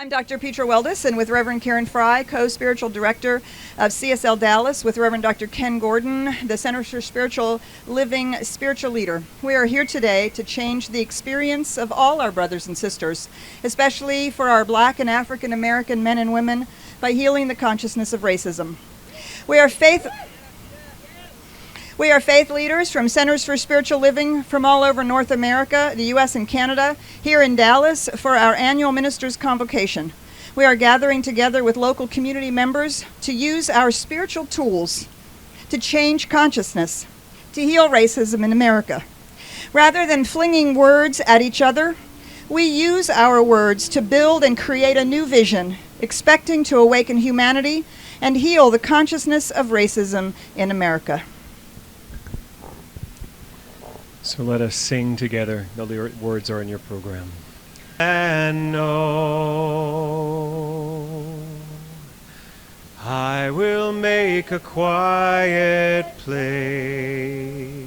I'm Dr. Petra Weldis, and with Reverend Karen Fry, co-spiritual director of CSLDallas, with Reverend Dr. Ken Gordon, the Center for Spiritual Living spiritual leader. We are here today to change the experience of all our brothers and sisters, especially for our Black and African American men and women, by healing the consciousness of racism. We are faith leaders from Centers for Spiritual Living from all over North America, the U.S. and Canada, here in Dallas for our annual Ministers' Convocation. We are gathering together with local community members to use our spiritual tools to change consciousness, to heal racism in America. Rather than flinging words at each other, we use our words to build and create a new vision, expecting to awaken humanity and heal the consciousness of racism in America. So let us sing together. The words are in your program. And no, I will make a quiet place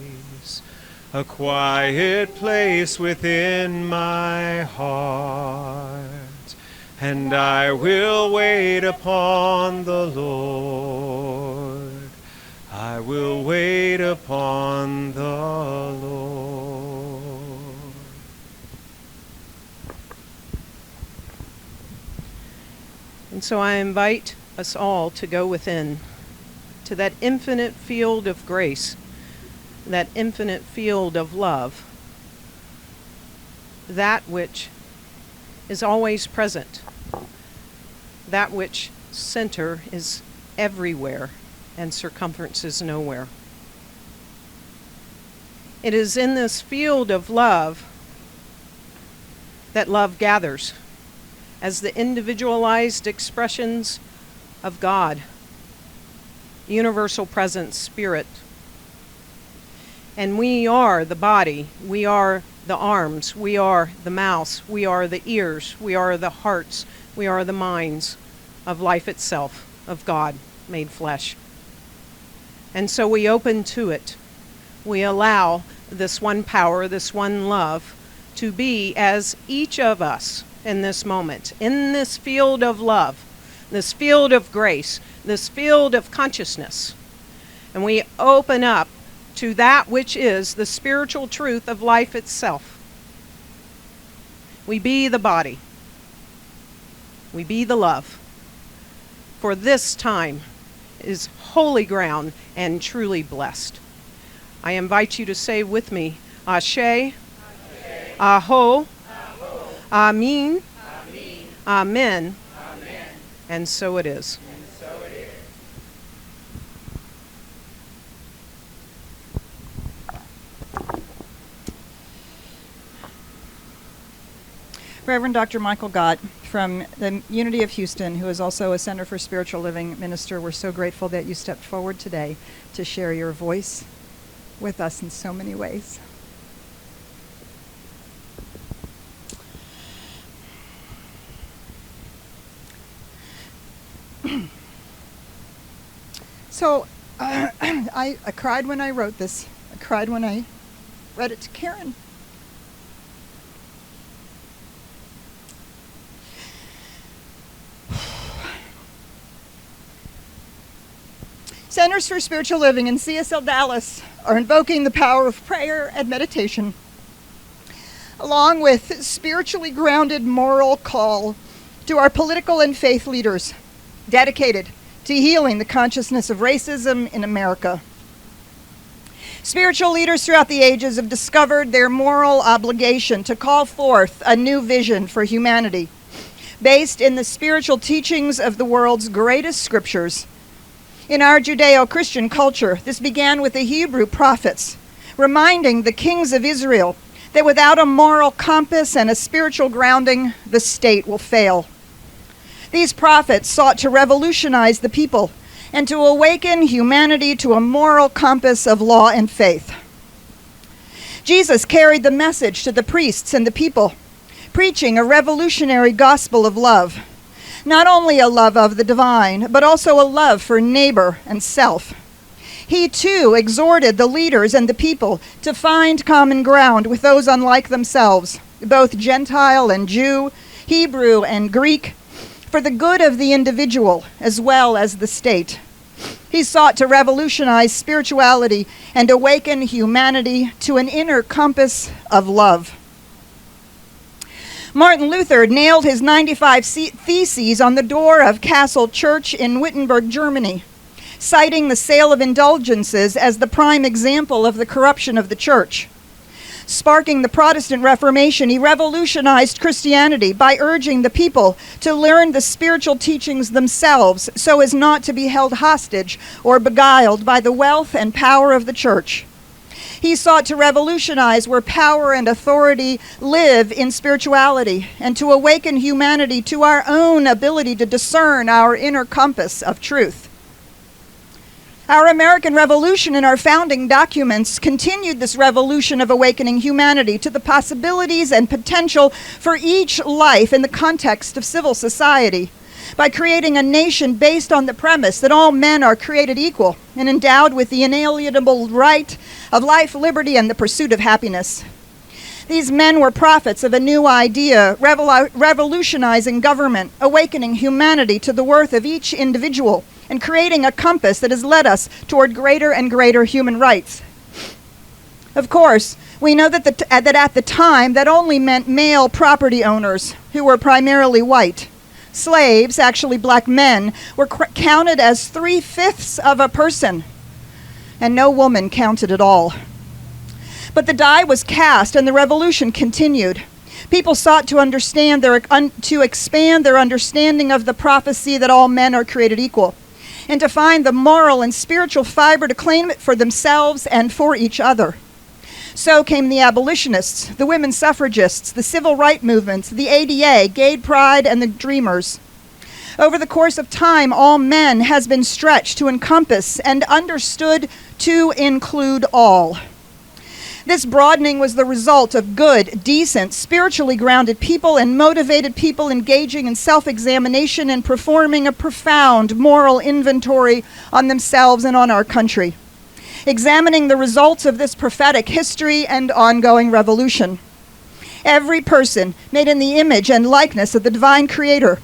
within my heart, and I will wait upon the Lord. I will wait upon the Lord. And so I invite us all to go within, to that infinite field of grace, that infinite field of love, that which is always present, that which center is everywhere and circumference is nowhere. It is in this field of love that love gathers as the individualized expressions of God, universal presence, spirit. And we are the body, we are the arms, we are the mouths, we are the ears, we are the hearts, we are the minds of life itself, of God made flesh. And so we open to it. We allow this one power, this one love, to be as each of us in this moment, in this field of love, this field of grace, this field of consciousness. And we open up to that which is the spiritual truth of life itself. We be the body. We be the love. For this time is holy ground and truly blessed. I invite you to say with me, Ashe, Aho, Amin, Amen, and so it is. Reverend Dr. Michael Gott from the Unity of Houston, who is also a Center for Spiritual Living minister, we're so grateful that you stepped forward today to share your voice with us in so many ways. So I cried when I wrote this. I cried when I read it to Karen. Centers for Spiritual Living and CSLDallas are invoking the power of prayer and meditation, along with spiritually grounded moral call to our political and faith leaders dedicated to healing the consciousness of racism in America. Spiritual leaders throughout the ages have discovered their moral obligation to call forth a new vision for humanity, based in the spiritual teachings of the world's greatest scriptures. In our Judeo-Christian culture, this began with the Hebrew prophets, reminding the kings of Israel that without a moral compass and a spiritual grounding, the state will fail. These prophets sought to revolutionize the people and to awaken humanity to a moral compass of law and faith. Jesus carried the message to the priests and the people, preaching a revolutionary gospel of love. Not only a love of the divine, but also a love for neighbor and self. He too exhorted the leaders and the people to find common ground with those unlike themselves, both Gentile and Jew, Hebrew and Greek, for the good of the individual as well as the state. He sought to revolutionize spirituality and awaken humanity to an inner compass of love. Martin Luther nailed his 95 Theses on the door of Castle Church in Wittenberg, Germany, citing the sale of indulgences as the prime example of the corruption of the church. Sparking the Protestant Reformation, he revolutionized Christianity by urging the people to learn the spiritual teachings themselves so as not to be held hostage or beguiled by the wealth and power of the church. He sought to revolutionize where power and authority live in spirituality and to awaken humanity to our own ability to discern our inner compass of truth. Our American Revolution and our founding documents continued this revolution of awakening humanity to the possibilities and potential for each life in the context of civil society by creating a nation based on the premise that all men are created equal and endowed with the inalienable right of life, liberty, and the pursuit of happiness. These men were prophets of a new idea, revolutionizing government, awakening humanity to the worth of each individual, and creating a compass that has led us toward greater and greater human rights. Of course, we know that at the time that only meant male property owners who were primarily white. Slaves, actually black men, were counted as 3/5 of a person, and no woman counted at all. But the die was cast and the revolution continued. People sought to expand their understanding of the prophecy that all men are created equal, and to find the moral and spiritual fiber to claim it for themselves and for each other. So came the abolitionists, the women's suffragists, the civil rights movements, the ADA, gay pride, and the dreamers. Over the course of time, all men has been stretched to encompass and understood to include all. This broadening was the result of good, decent, spiritually grounded people and motivated people engaging in self-examination and performing a profound moral inventory on themselves and on our country, examining the results of this prophetic history and ongoing revolution. Every person made in the image and likeness of the divine creator,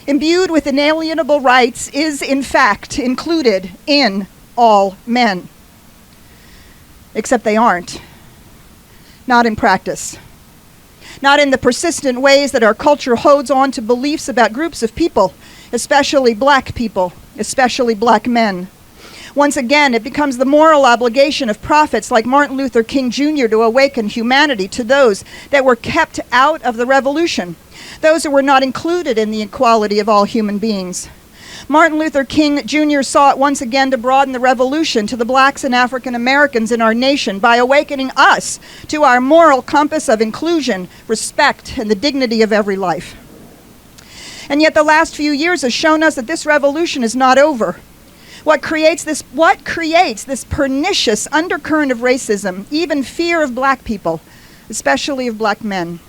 imbued with inalienable rights, is in fact included in all men. Except they aren't. Not in practice. Not in the persistent ways that our culture holds on to beliefs about groups of people, especially black people, especially black men. Once again, it becomes the moral obligation of prophets like Martin Luther King Jr. to awaken humanity to those that were kept out of the revolution, those who were not included in the equality of all human beings. Martin Luther King Jr. sought once again to broaden the revolution to the blacks and African Americans in our nation by awakening us to our moral compass of inclusion, respect, and the dignity of every life. And yet the last few years has shown us that this revolution is not over. What creates this pernicious undercurrent of racism, even fear of black people, especially of black men?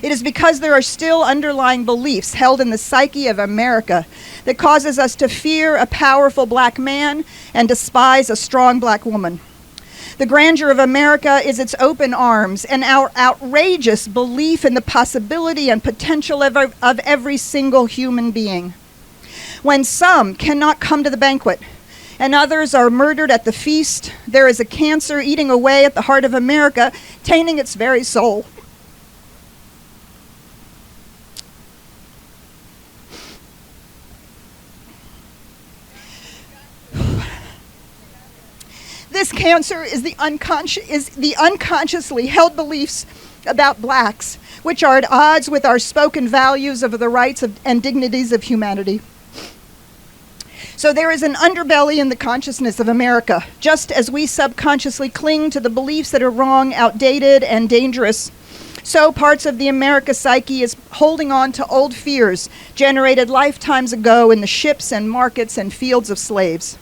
It is because there are still underlying beliefs held in the psyche of America that causes us to fear a powerful black man and despise a strong black woman. The grandeur of America is its open arms and our outrageous belief in the possibility and potential of every single human being. When some cannot come to the banquet and others are murdered at the feast, there is a cancer eating away at the heart of America, tainting its very soul. This cancer is the unconsciously held beliefs about blacks, which are at odds with our spoken values of the rights and dignities of humanity. So there is an underbelly in the consciousness of America, just as we subconsciously cling to the beliefs that are wrong, outdated, and dangerous. So parts of the America psyche is holding on to old fears generated lifetimes ago in the ships and markets and fields of slaves.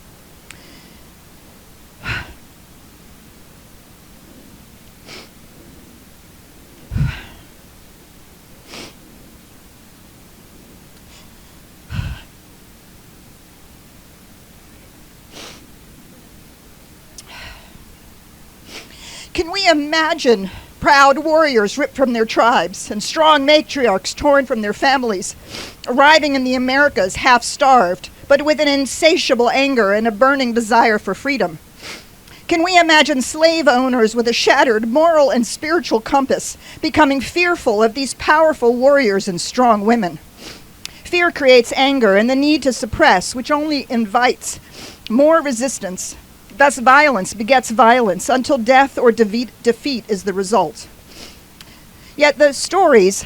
Can we imagine proud warriors ripped from their tribes and strong matriarchs torn from their families, arriving in the Americas half-starved, but with an insatiable anger and a burning desire for freedom? Can we imagine slave owners with a shattered moral and spiritual compass becoming fearful of these powerful warriors and strong women? Fear creates anger and the need to suppress, which only invites more resistance. Thus, violence begets violence until death or defeat is the result. Yet the stories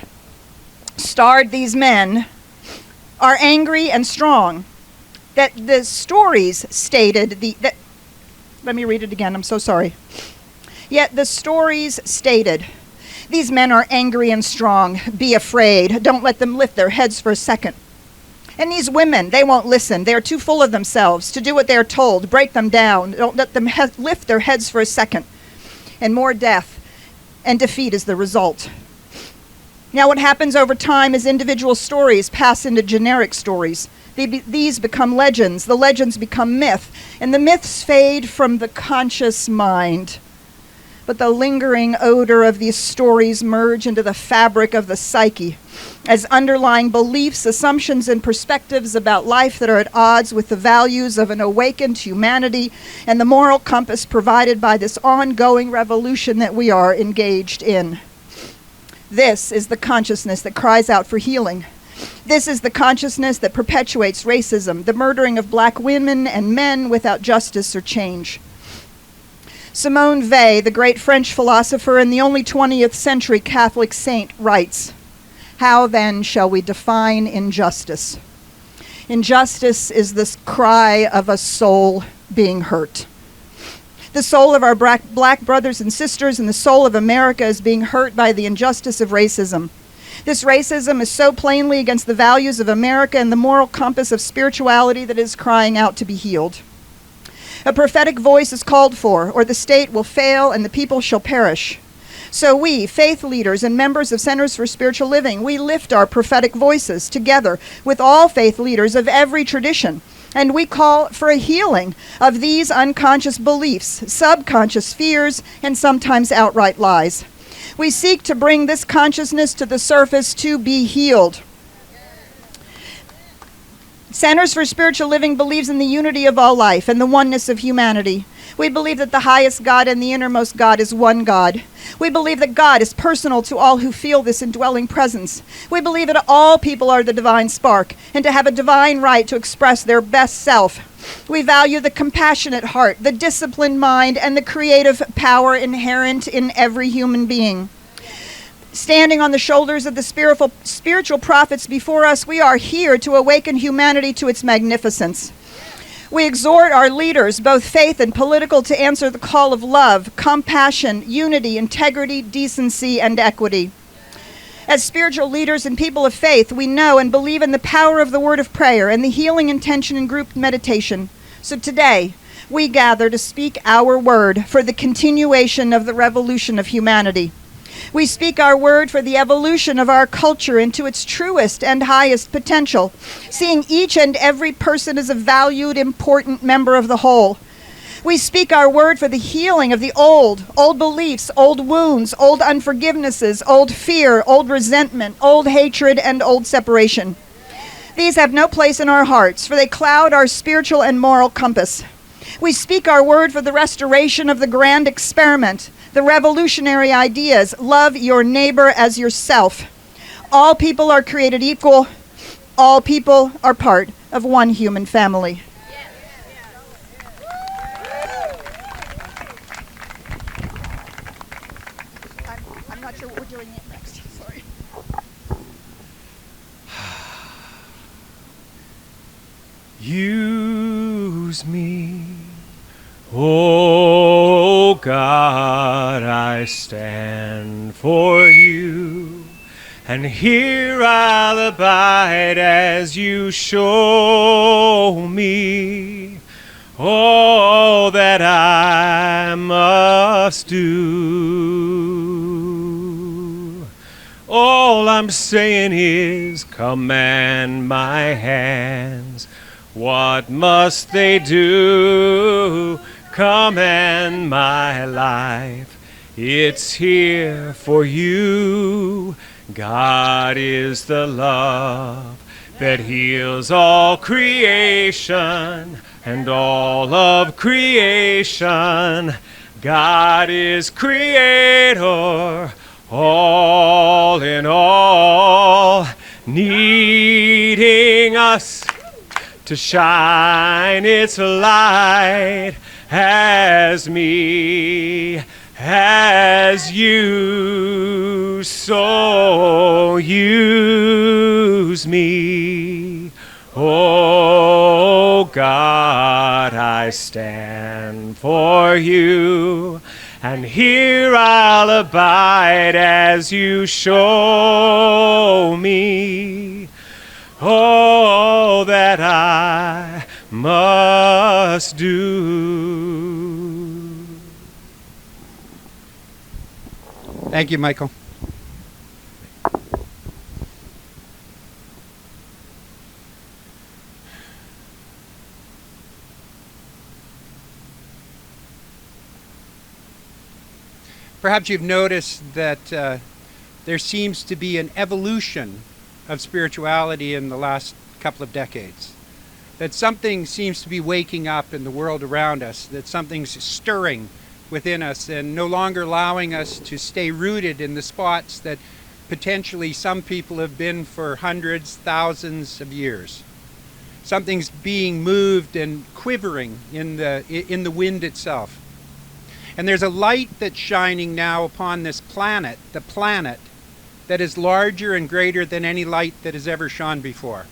starred these men are angry and strong. That the stories stated let me read it again, I'm so sorry. Yet the stories stated, these men are angry and strong, be afraid, don't let them lift their heads for a second. And these women, they won't listen, they are too full of themselves to do what they are told, break them down, don't let them lift their heads for a second. And more death and defeat is the result. Now what happens over time is individual stories pass into generic stories. These become legends, the legends become myth, and the myths fade from the conscious mind. But the lingering odor of these stories merge into the fabric of the psyche as underlying beliefs, assumptions, and perspectives about life that are at odds with the values of an awakened humanity and the moral compass provided by this ongoing revolution that we are engaged in. This is the consciousness that cries out for healing. This is the consciousness that perpetuates racism, the murdering of black women and men without justice or change. Simone Weil, the great French philosopher and the only 20th century Catholic saint, writes, "How then shall we define injustice? Injustice is this cry of a soul being hurt. The soul of our black brothers and sisters and the soul of America is being hurt by the injustice of racism. This racism is so plainly against the values of America and the moral compass of spirituality that it is crying out to be healed. A prophetic voice is called for, or the state will fail and the people shall perish. So we, faith leaders and members of Centers for Spiritual Living, we lift our prophetic voices together with all faith leaders of every tradition, and we call for a healing of these unconscious beliefs, subconscious fears, and sometimes outright lies. We seek to bring this consciousness to the surface to be healed. Centers for Spiritual Living believes in the unity of all life and the oneness of humanity. We believe that the highest God and the innermost God is one God. We believe that God is personal to all who feel this indwelling presence. We believe that all people are the divine spark and to have a divine right to express their best self. We value the compassionate heart, the disciplined mind, and the creative power inherent in every human being. Standing on the shoulders of the spiritual prophets before us, we are here to awaken humanity to its magnificence. We exhort our leaders, both faith and political, to answer the call of love, compassion, unity, integrity, decency, and equity. As spiritual leaders and people of faith, we know and believe in the power of the word of prayer and the healing intention in group meditation. So today, we gather to speak our word for the continuation of the revolution of humanity. We speak our word for the evolution of our culture into its truest and highest potential, seeing each and every person as a valued, important member of the whole. We speak our word for the healing of the old beliefs, old wounds, old unforgivenesses, old fear, old resentment, old hatred, and old separation. These have no place in our hearts, for they cloud our spiritual and moral compass. We speak our word for the restoration of the grand experiment, the revolutionary ideas, love your neighbor as yourself. All people are created equal. All people are part of one human family. I'm not sure what we're doing next. Sorry. Use me, oh God, I stand for you, and here I'll abide as you show me all that I must do. All I'm saying is command my hands. What must they do? Command my life. It's here for you. God is the love that heals all creation and all of creation. God is creator, all in all, needing us to shine its light as me, as you, so use me. Oh God, I stand for you, and here I'll abide as you show me all that I must do. Thank you, Michael. Perhaps you've noticed that there seems to be an evolution of spirituality in the last couple of decades. That something seems to be waking up in the world around us, that something's stirring within us and no longer allowing us to stay rooted in the spots that potentially some people have been for hundreds, thousands of years. Something's being moved and quivering in the wind itself. And there's a light that's shining now upon this planet, the planet, that is larger and greater than any light that has ever shone before.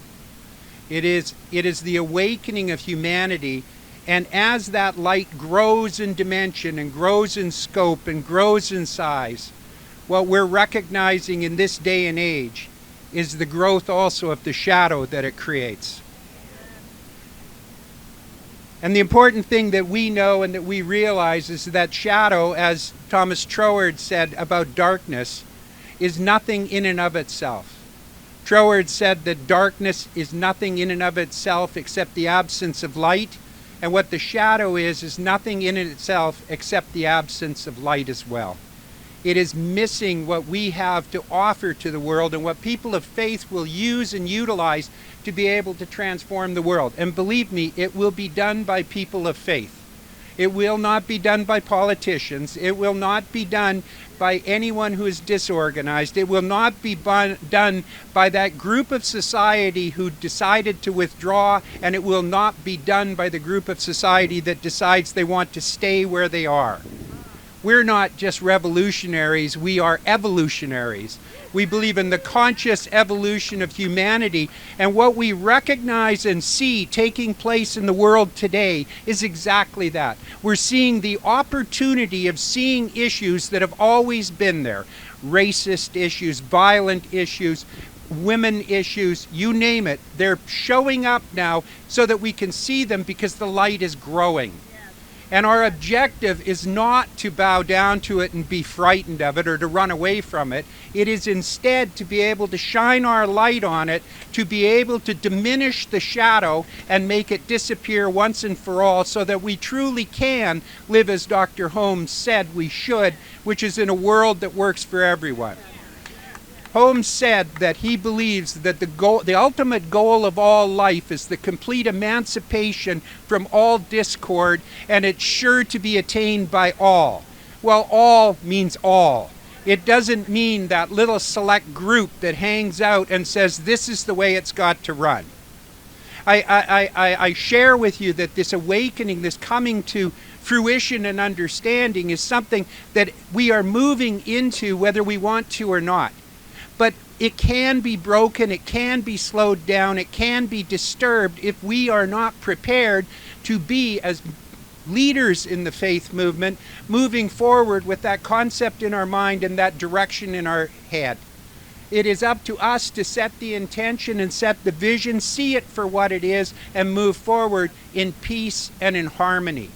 It is the awakening of humanity, and as that light grows in dimension and grows in scope and grows in size, what we're recognizing in this day and age is the growth also of the shadow that it creates. And the important thing that we know and that we realize is that shadow, as Thomas Troward said about darkness, is nothing in and of itself. Troward said that darkness is nothing in and of itself except the absence of light, and what the shadow is nothing in itself except the absence of light as well. It is missing what we have to offer to the world and what people of faith will use and utilize to be able to transform the world. And believe me, it will be done by people of faith. It will not be done by politicians. It will not be done by anyone who is disorganized. It will not be done by that group of society who decided to withdraw, and it will not be done by the group of society that decides they want to stay where they are. We're not just revolutionaries, we are evolutionaries. We believe in the conscious evolution of humanity, and what we recognize and see taking place in the world today is exactly that. We're seeing the opportunity of seeing issues that have always been there. Racist issues, violent issues, women issues, you name it. They're showing up now so that we can see them because the light is growing. And our objective is not to bow down to it and be frightened of it or to run away from it. It is instead to be able to shine our light on it, to be able to diminish the shadow and make it disappear once and for all so that we truly can live as Dr. Holmes said we should, which is in a world that works for everyone. Holmes said that he believes that the ultimate goal of all life is the complete emancipation from all discord, and it's sure to be attained by all. Well, all means all. It doesn't mean that little select group that hangs out and says this is the way it's got to run. I share with you that this awakening, this coming to fruition and understanding is something that we are moving into whether we want to or not. But it can be broken, it can be slowed down, it can be disturbed if we are not prepared to be, as leaders in the faith movement, moving forward with that concept in our mind and that direction in our head. It is up to us to set the intention and set the vision, see it for what it is, and move forward in peace and in harmony.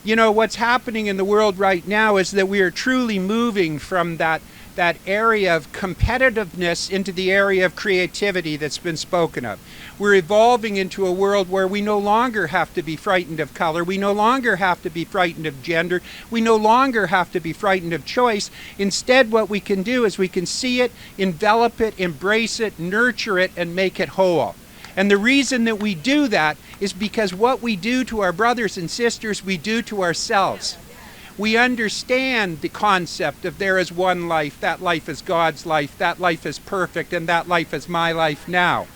You know, what's happening in the world right now is that we are truly moving from that that area of competitiveness into the area of creativity that's been spoken of. We're evolving into a world where we no longer have to be frightened of color. We no longer have to be frightened of gender. We no longer have to be frightened of choice. Instead, what we can do is we can see it, envelop it, embrace it, nurture it, and make it whole. And the reason that we do that is because what we do to our brothers and sisters, we do to ourselves. We understand the concept of there is one life, that life is God's life, that life is perfect, and that life is my life now.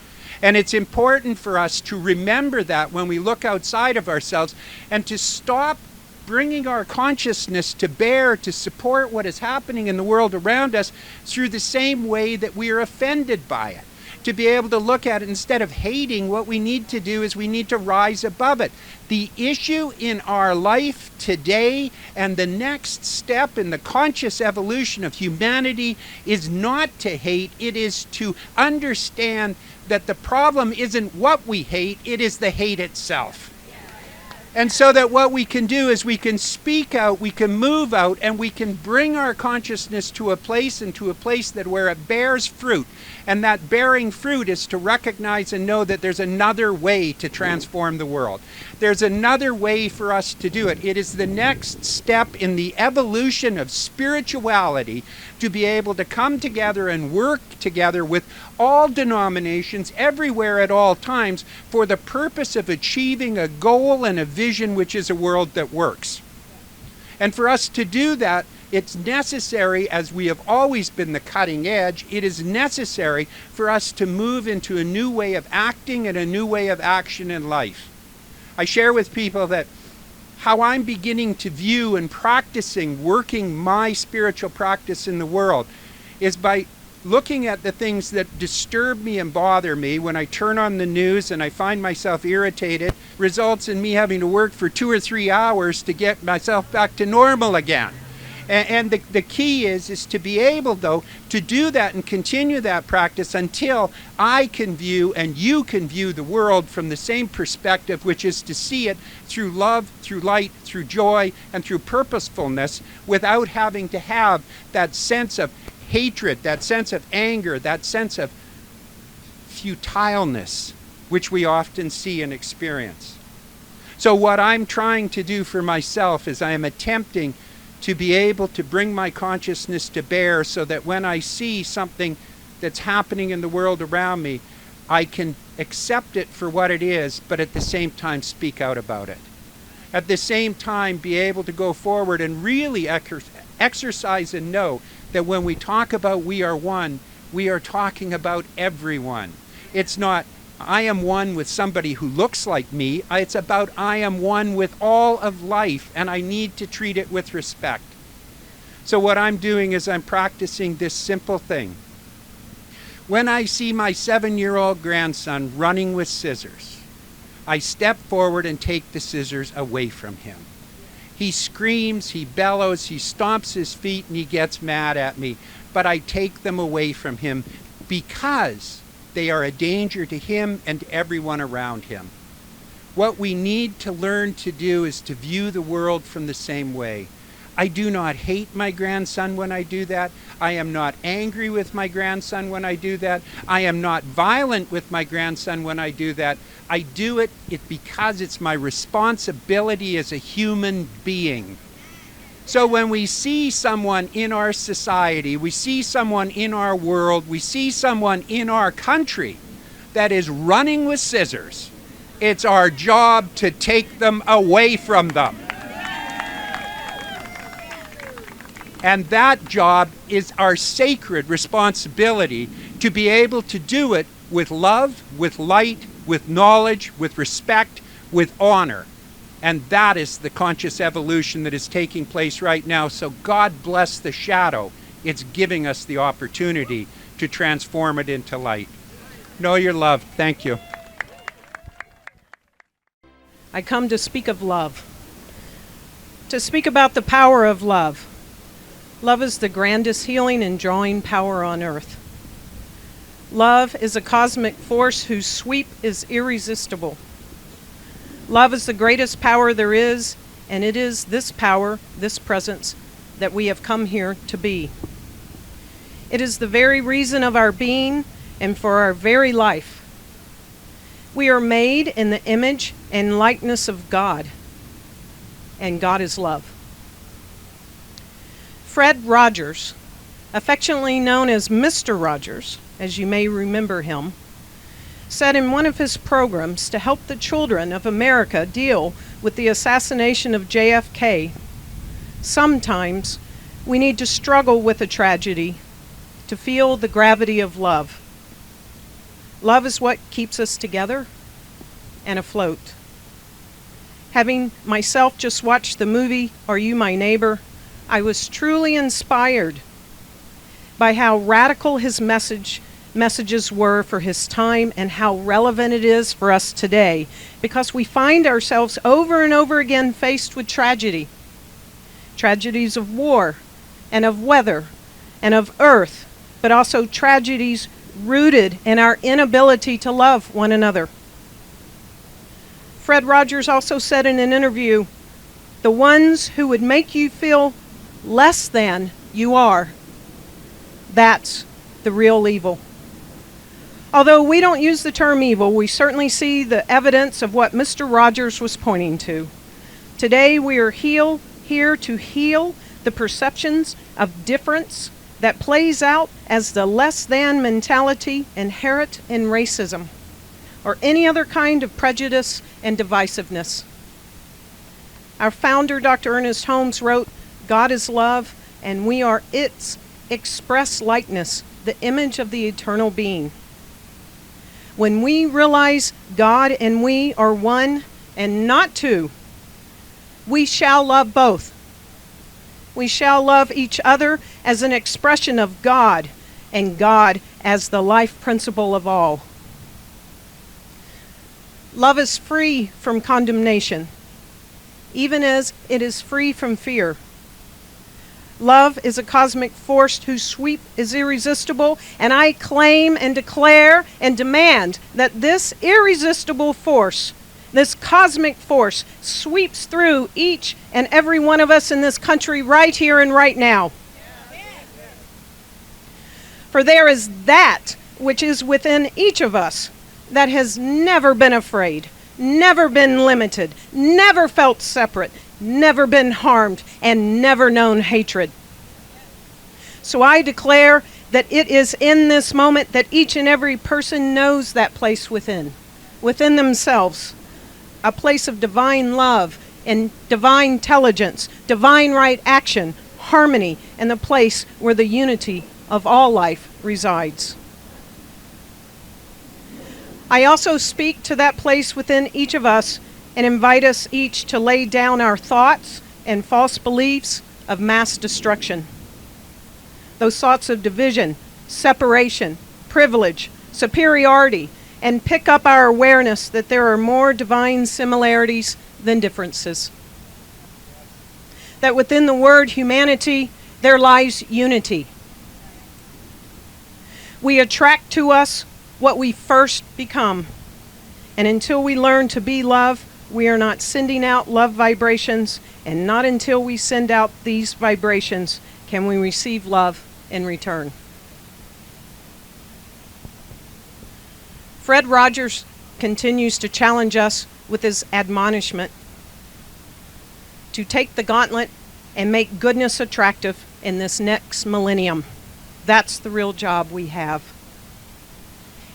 And it's important for us to remember that when we look outside of ourselves and to stop bringing our consciousness to bear to support what is happening in the world around us through the same way that we are offended by it. To be able to look at it instead of hating, what we need to do is we need to rise above it. The issue in our life today and the next step in the conscious evolution of humanity is not to hate, it is to understand that the problem isn't what we hate, it is the hate itself. And so that what we can do is we can speak out, we can move out, and we can bring our consciousness to a place that where it bears fruit. And that bearing fruit is to recognize and know that there's another way to transform the world. There's another way for us to do it. It is the next step in the evolution of spirituality to be able to come together and work together with all denominations everywhere at all times for the purpose of achieving a goal and a vision which is a world that works. And for us to do that, it's necessary, as we have always been the cutting edge, it is necessary for us to move into a new way of acting and a new way of action in life. I share with people that how I'm beginning to view and practicing working my spiritual practice in the world is by looking at the things that disturb me and bother me. When I turn on the news and I find myself irritated, results in me having to work for 2 or 3 hours to get myself back to normal again. And the key is to be able, though, to do that and continue that practice until I can view and you can view the world from the same perspective, which is to see it through love, through light, through joy, and through purposefulness without having to have that sense of hatred, that sense of anger, that sense of futileness, which we often see and experience. So what I'm trying to do for myself is I am attempting to be able to bring my consciousness to bear so that when I see something that's happening in the world around me, I can accept it for what it is, but at the same time speak out about it. At the same time be able to go forward and really exercise and know that when we talk about we are one, we are talking about everyone. It's not I am one with somebody who looks like me. It's about I am one with all of life, and I need to treat it with respect. So what I'm doing is I'm practicing this simple thing. When I see my 7-year-old grandson running with scissors, I step forward and take the scissors away from him. He screams, he bellows, he stomps his feet, and he gets mad at me. But I take them away from him because they are a danger to him and everyone around him. What we need to learn to do is to view the world from the same way. I do not hate my grandson when I do that. I am not angry with my grandson when I do that. I am not violent with my grandson when I do that. I do it because it's my responsibility as a human being. So when we see someone in our society, we see someone in our world, we see someone in our country that is running with scissors, it's our job to take them away from them. And that job is our sacred responsibility to be able to do it with love, with light, with knowledge, with respect, with honor. And that is the conscious evolution that is taking place right now. So God bless the shadow. It's giving us the opportunity to transform it into light. Know you're loved. Thank you. I come to speak of love, to speak about the power of love. Love is the grandest healing and drawing power on earth. Love is a cosmic force whose sweep is irresistible. Love is the greatest power there is, and it is this power, this presence, that we have come here to be. It is the very reason of our being and for our very life. We are made in the image and likeness of God, and God is love. Fred Rogers, affectionately known as Mr. Rogers, as you may remember him, said in one of his programs to help the children of America deal with the assassination of JFK, sometimes we need to struggle with a tragedy to feel the gravity of love. Love is what keeps us together and afloat. Having myself just watched the movie Are You My Neighbor, I was truly inspired by how radical his messages were for his time and how relevant it is for us today, because we find ourselves over and over again faced with tragedy. Tragedies of war and of weather and of earth, but also tragedies rooted in our inability to love one another. Fred Rogers also said in an interview, "The ones who would make you feel less than you are, that's the real evil." Although we don't use the term evil, we certainly see the evidence of what Mr. Rogers was pointing to. Today we are here to heal the perceptions of difference that plays out as the less than mentality inherent in racism or any other kind of prejudice and divisiveness. Our founder, Dr. Ernest Holmes, wrote, "God is love, and we are its express likeness, the image of the eternal being." When we realize God and we are one and not two, we shall love both. We shall love each other as an expression of God, and God as the life principle of all. Love is free from condemnation, even as it is free from fear. Love is a cosmic force whose sweep is irresistible, and I claim and declare and demand that this irresistible force, this cosmic force, sweeps through each and every one of us in this country right here and right now. For there is that which is within each of us that has never been afraid, never been limited, never felt separate, never been harmed, and never known hatred. So I declare that it is in this moment that each and every person knows that place within themselves, a place of divine love and divine intelligence, divine right action, harmony, and the place where the unity of all life resides. I also speak to that place within each of us and invite us each to lay down our thoughts and false beliefs of mass destruction. Those thoughts of division, separation, privilege, superiority, and pick up our awareness that there are more divine similarities than differences. That within the word humanity, there lies unity. We attract to us what we first become. And until we learn to be love, we are not sending out love vibrations, and not until we send out these vibrations can we receive love in return. Fred Rogers continues to challenge us with his admonishment to take the gauntlet and make goodness attractive in this next millennium. That's the real job we have.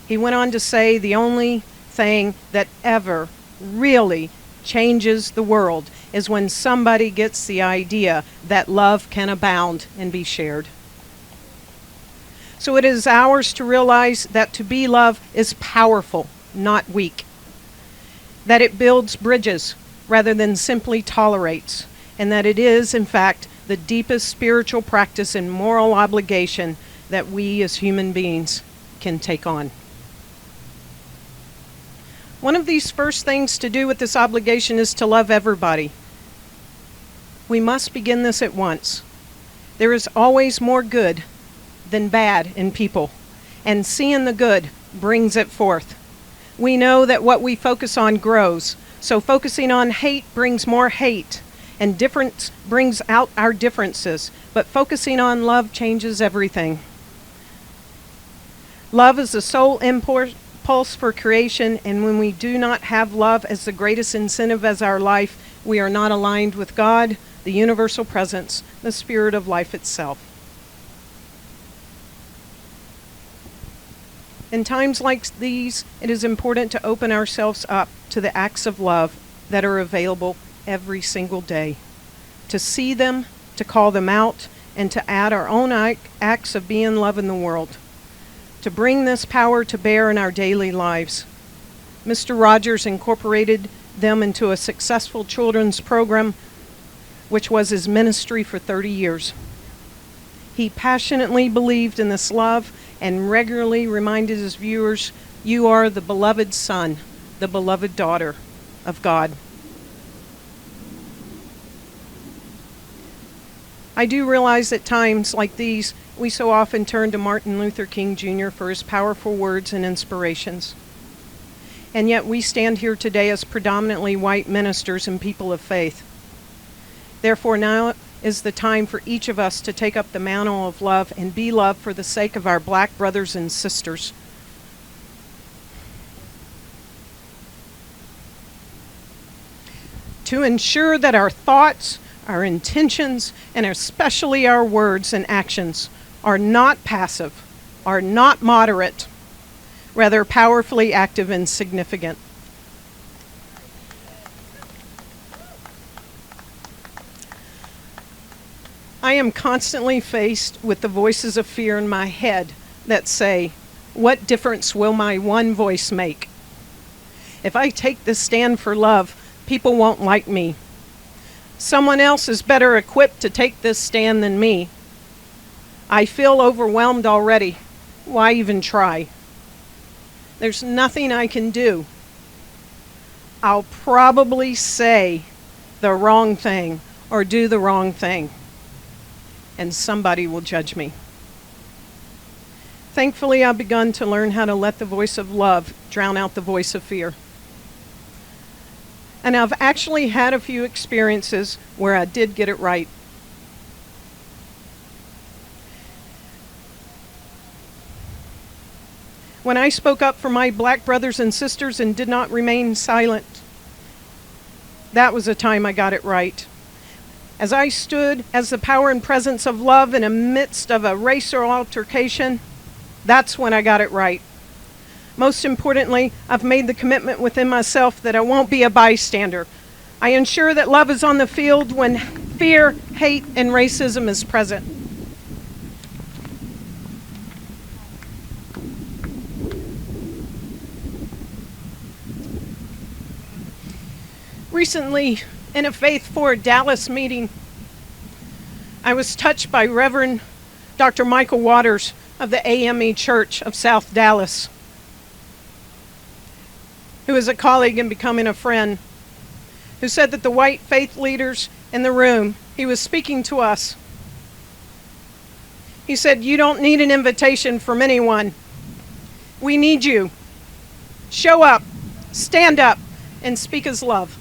He went on to say the only thing that ever really changes the world is when somebody gets the idea that love can abound and be shared. So it is ours to realize that to be love is powerful, not weak. That it builds bridges rather than simply tolerates, and that it is, in fact, the deepest spiritual practice and moral obligation that we as human beings can take on. One of these first things to do with this obligation is to love everybody. We must begin this at once. There is always more good than bad in people, and seeing the good brings it forth. We know that what we focus on grows, so focusing on hate brings more hate, and difference brings out our differences, but focusing on love changes everything. Love is the sole impulse for creation, and when we do not have love as the greatest incentive as our life, we are not aligned with God, the universal presence, the spirit of life itself. In times like these, it is important to open ourselves up to the acts of love that are available every single day, to see them, to call them out, and to add our own acts of being love in the world, to bring this power to bear in our daily lives. Mr. Rogers incorporated them into a successful children's program, which was his ministry for 30 years. He passionately believed in this love and regularly reminded his viewers, "You are the beloved son, the beloved daughter of God." I do realize at times like these, we so often turn to Martin Luther King Jr. for his powerful words and inspirations. And yet we stand here today as predominantly white ministers and people of faith. Therefore, now is the time for each of us to take up the mantle of love and be loved for the sake of our black brothers and sisters. To ensure that our thoughts, our intentions, and especially our words and actions are not passive, are not moderate, rather powerfully active and significant. I am constantly faced with the voices of fear in my head that say, "What difference will my one voice make? If I take this stand for love, people won't like me. Someone else is better equipped to take this stand than me. I feel overwhelmed already. Why even try? There's nothing I can do. I'll probably say the wrong thing or do the wrong thing, and somebody will judge me." Thankfully, I've begun to learn how to let the voice of love drown out the voice of fear. And I've actually had a few experiences where I did get it right. When I spoke up for my black brothers and sisters and did not remain silent, that was the time I got it right. As I stood as the power and presence of love in the midst of a race or altercation, that's when I got it right. Most importantly, I've made the commitment within myself that I won't be a bystander. I ensure that love is on the field when fear, hate, and racism is present. Recently, in a Faith for Dallas meeting, I was touched by Reverend Dr. Michael Waters of the AME Church of South Dallas, who is a colleague and becoming a friend, who said that the white faith leaders in the room, he was speaking to us. He said, "You don't need an invitation from anyone. We need you. Show up, stand up, and speak as love."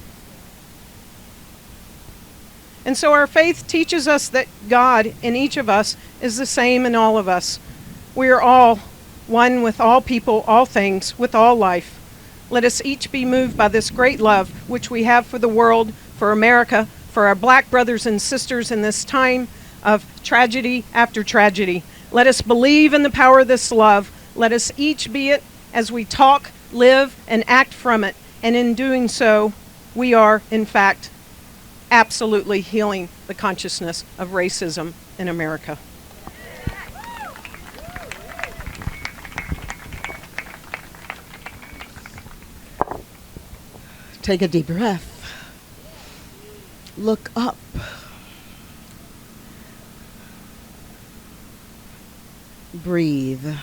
And so our faith teaches us that God in each of us is the same in all of us. We are all one with all people, all things, with all life. Let us each be moved by this great love which we have for the world, for America, for our black brothers and sisters in this time of tragedy after tragedy. Let us believe in the power of this love. Let us each be it as we talk, live, and act from it. And in doing so, we are, in fact, absolutely healing the consciousness of racism in America. Take a deep breath. Look up. Breathe.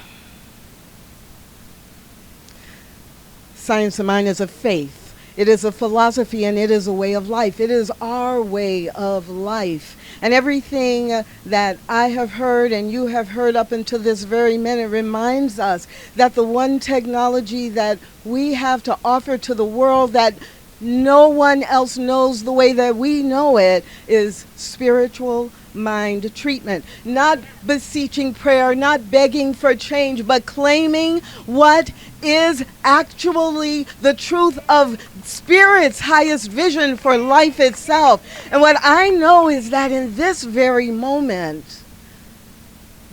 Science of Mind is a faith. It is a philosophy, and it is a way of life. It is our way of life. And everything that I have heard and you have heard up until this very minute reminds us that the one technology that we have to offer to the world that no one else knows the way that we know it, is spiritual mind treatment. Not beseeching prayer, not begging for change, but claiming what is actually the truth of Spirit's highest vision for life itself. And what I know is that in this very moment,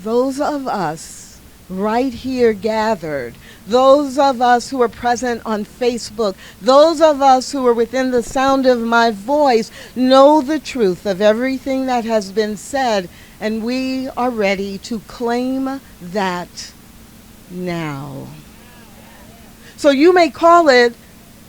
those of us right here gathered, those of us who are present on Facebook, those of us who are within the sound of my voice, know the truth of everything that has been said, and we are ready to claim that now. So you may call it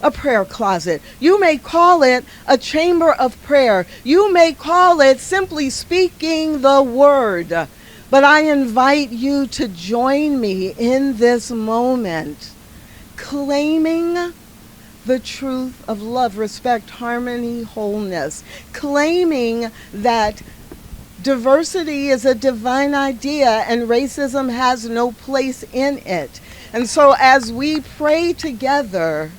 a prayer closet. You may call it a chamber of prayer. You may call it simply speaking the word. But I invite you to join me in this moment, claiming the truth of love, respect, harmony, wholeness, claiming that diversity is a divine idea and racism has no place in it. And so as we pray together,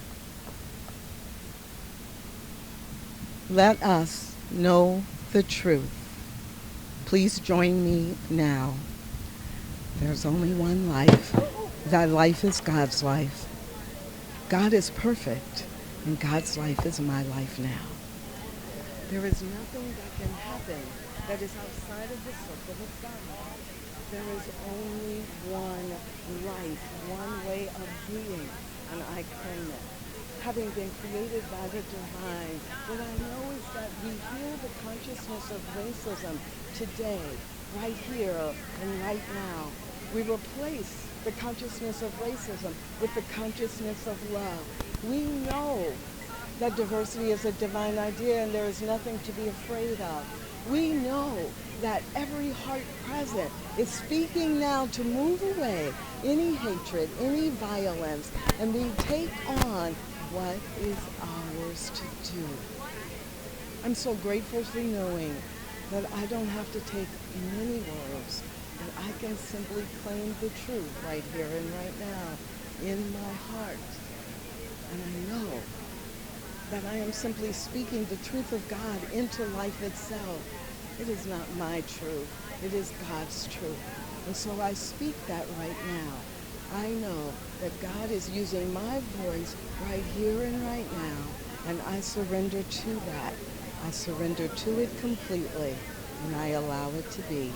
let us know the truth. Please join me now. There's only one life. That life is God's life. God is perfect, and God's life is my life now. There is nothing that can happen that is outside of the circle of God. There is only one life, one way of being, and I claim it. Having been created by the divine, what I know is that we hear the consciousness of racism today, right here and right now. We replace the consciousness of racism with the consciousness of love. We know that diversity is a divine idea and there is nothing to be afraid of. We know that every heart present is speaking now to move away any hatred, any violence, and we take on what is ours to do. I'm so grateful for knowing that I don't have to take many words, that I can simply claim the truth right here and right now in my heart. And I know that I am simply speaking the truth of God into life itself. It is not my truth, it is God's truth. And so I speak that right now. I know that God is using my voice right here and right now, and I surrender to that. I surrender to it completely, and I allow it to be.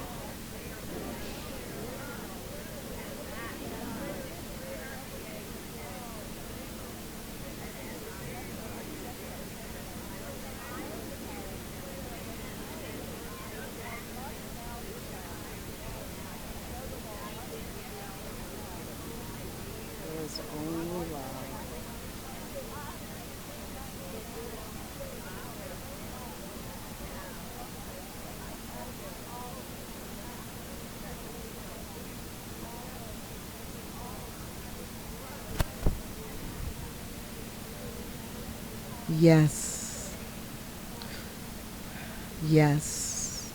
There is only love. Yes. Yes.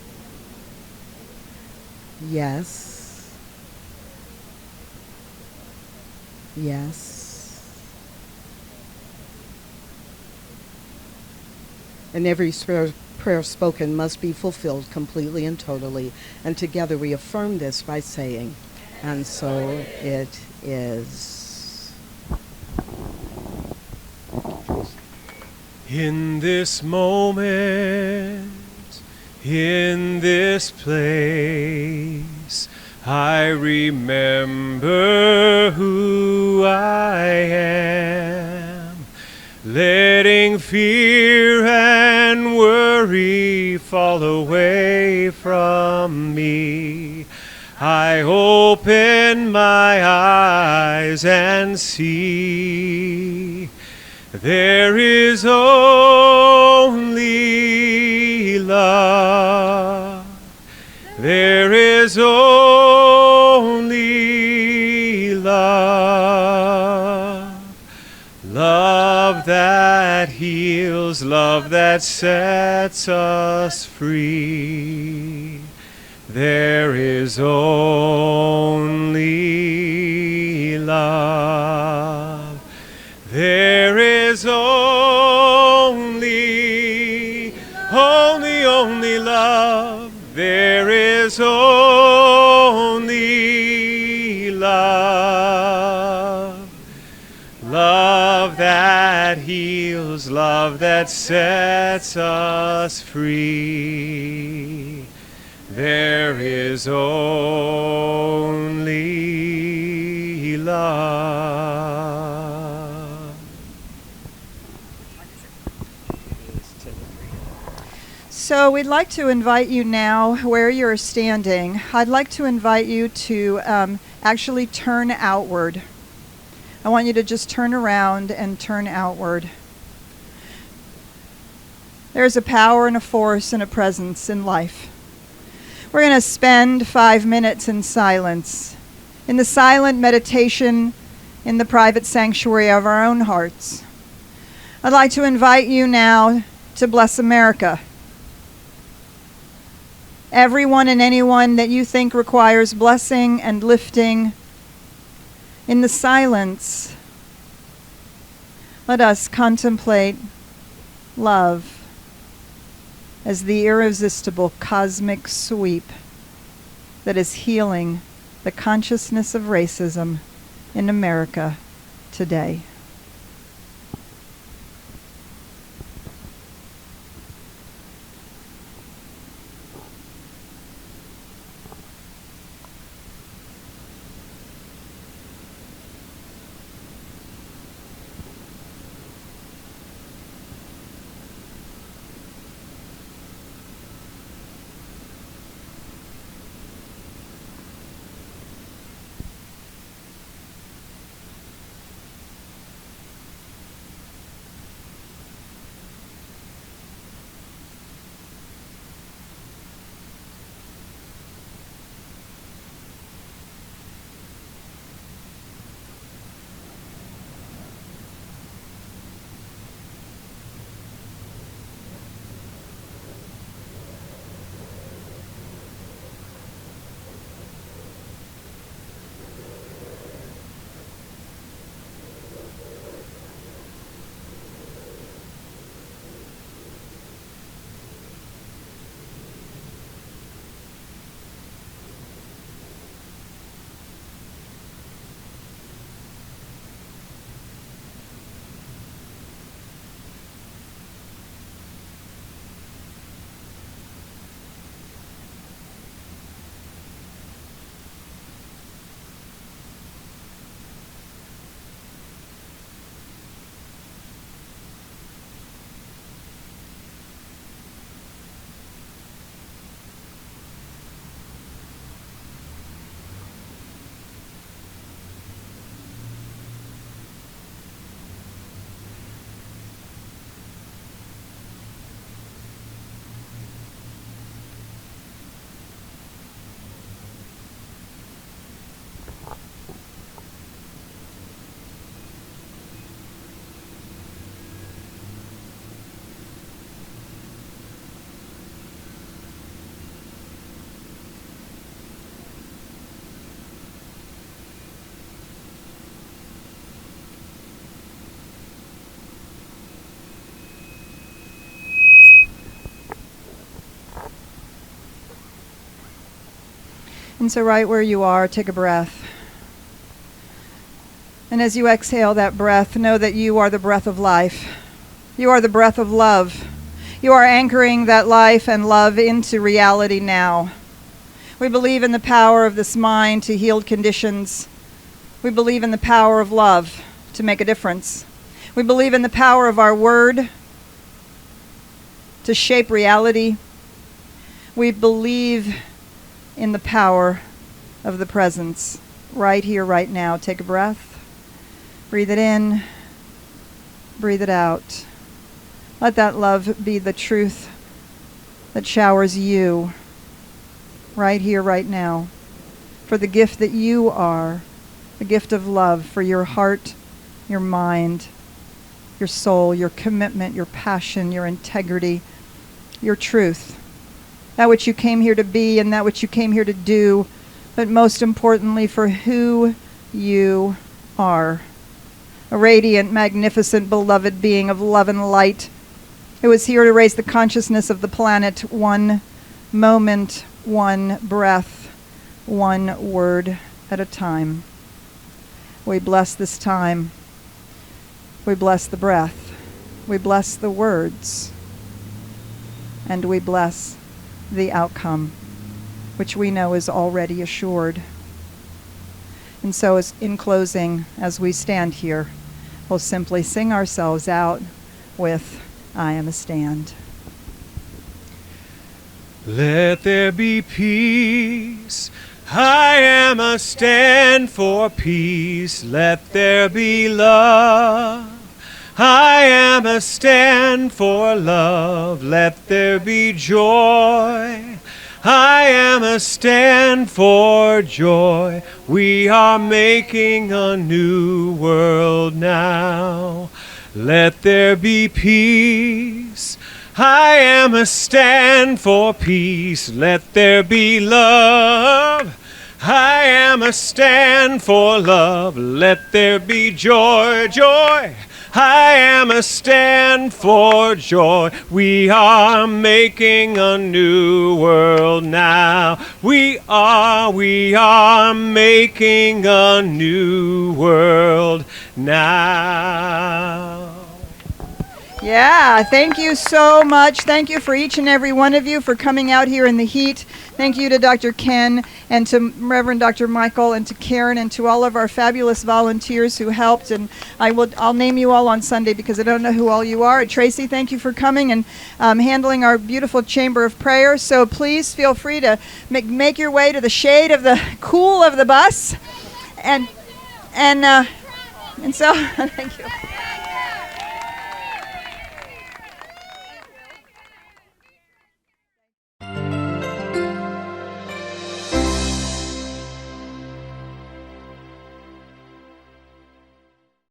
Yes. Yes. And every prayer spoken must be fulfilled completely and totally. And together we affirm this by saying, and so it is. In this moment, in this place, I remember who I am, letting fear and worry fall away from me. I open my eyes and see there is only love. There is only love. Love that heals, love that sets us free. There is only love. There is only There is only love. Love that heals, love that sets us free. There is only love. So we'd like to invite you now, where you're standing, I'd like to invite you to actually turn outward. I want you to just turn around and turn outward. There's a power and a force and a presence in life. We're going to spend 5 minutes in silence, in the silent meditation in the private sanctuary of our own hearts. I'd like to invite you now to bless America. Everyone and anyone that you think requires blessing and lifting, in the silence, let us contemplate love as the irresistible cosmic sweep that is healing the consciousness of racism in America today. And so right where you are, take a breath. And as you exhale that breath, know that you are the breath of life. You are the breath of love. You are anchoring that life and love into reality now. We believe in the power of this mind to heal conditions. We believe in the power of love to make a difference. We believe in the power of our word to shape reality. We believe in the power of the presence right here, right now. Take a breath. Breathe it in. Breathe it out. Let that love be the truth that showers you right here, right now, for the gift that you are, the gift of love for your heart, your mind, your soul, your commitment, your passion, your integrity, your truth, that which you came here to be and that which you came here to do, but most importantly for who you are. A radiant, magnificent, beloved being of love and light who is here to raise the consciousness of the planet one moment, one breath, one word at a time. We bless this time. We bless the breath. We bless the words. And we bless the outcome, which we know is already assured. And so in closing, as we stand here, we'll simply sing ourselves out with I Am a Stand. Let there be peace. I am a stand for peace. Let there be love. I am a stand for love. Let there be joy. I am a stand for joy. We are making a new world now. Let there be peace. I am a stand for peace. Let there be love. I am a stand for love. Let there be joy, joy. I am a stand for joy. We are making a new world now. We are making a new world now. Yeah, thank you so much. Thank you for each and every one of you for coming out here in the heat. Thank you to Dr. Ken and to Reverend Dr. Michael and to Karen and to all of our fabulous volunteers who helped. And I'll name you all on Sunday because I don't know who all you are. Tracy, thank you for coming and handling our beautiful chamber of prayer. So please feel free to make your way to the shade of the cool of the bus. And so thank you.